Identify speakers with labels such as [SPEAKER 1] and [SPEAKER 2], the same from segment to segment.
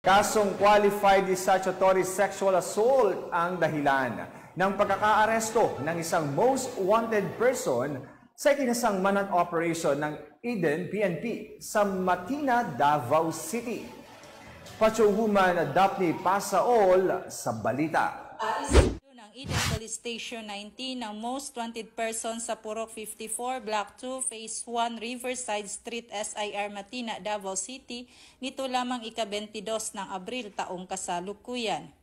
[SPEAKER 1] Kasong qualified statutory sexual assault ang dahilan ng pagkakaaresto ng isang most wanted person sa ikinasang manhunt operation ng Eden PNP sa Matina, Davao City. Patrolwoman Daphne Pasaol sa balita.
[SPEAKER 2] Ng Eden Police Station 19 ng most wanted person sa Purok 54, Block 2, Phase 1, Riverside Street, SIR Matina, Davao City, nito lamang ika-22 ng Abril taong kasalukuyan.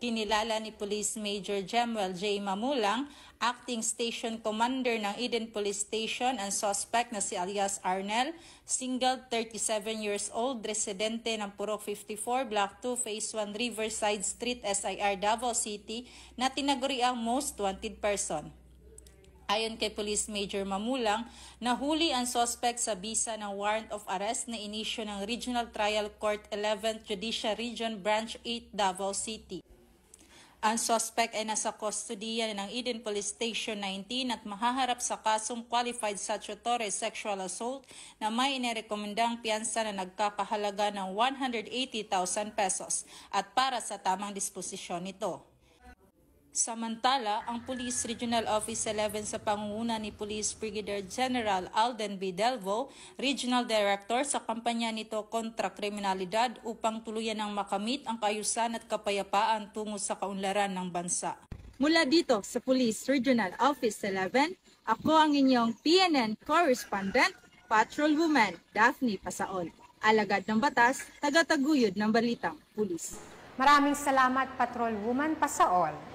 [SPEAKER 2] Kinilala ni Police Major General J. Mamulang, Acting Station Commander ng Eden Police Station, ang suspect na si alias Arnel, single 37 years old, residente ng Purok 54, Block 2, Phase 1, Riverside Street, SIR, Davao City, na tinaguri ang most wanted person. Ayon kay Police Major Mamulang, nahuli ang suspect sa bisa ng warrant of arrest na inisyo ng Regional Trial Court 11th Judicial Region Branch 8, Davao City. Ang suspect ay nasa kustodiya ng Eden Police Station 19 at mahaharap sa kasong qualified statutory sexual assault na may inirekomendang piyansa na nagkakahalaga ng 180,000 pesos at para sa tamang disposisyon nito. Samantala, ang Police Regional Office 11 sa pangunguna ni Police Brigadier General Alden B. Delvo, Regional Director sa kampanya nito kontra kriminalidad upang tuluyan ng makamit ang kaayusan at kapayapaan tungo sa kaunlaran ng bansa.
[SPEAKER 3] Mula dito sa Police Regional Office 11, ako ang inyong PNN Correspondent, Patrolwoman Daphne Pasaol. Alagad ng batas, tagataguyod ng balitang pulis.
[SPEAKER 4] Maraming salamat, Patrolwoman Pasaol.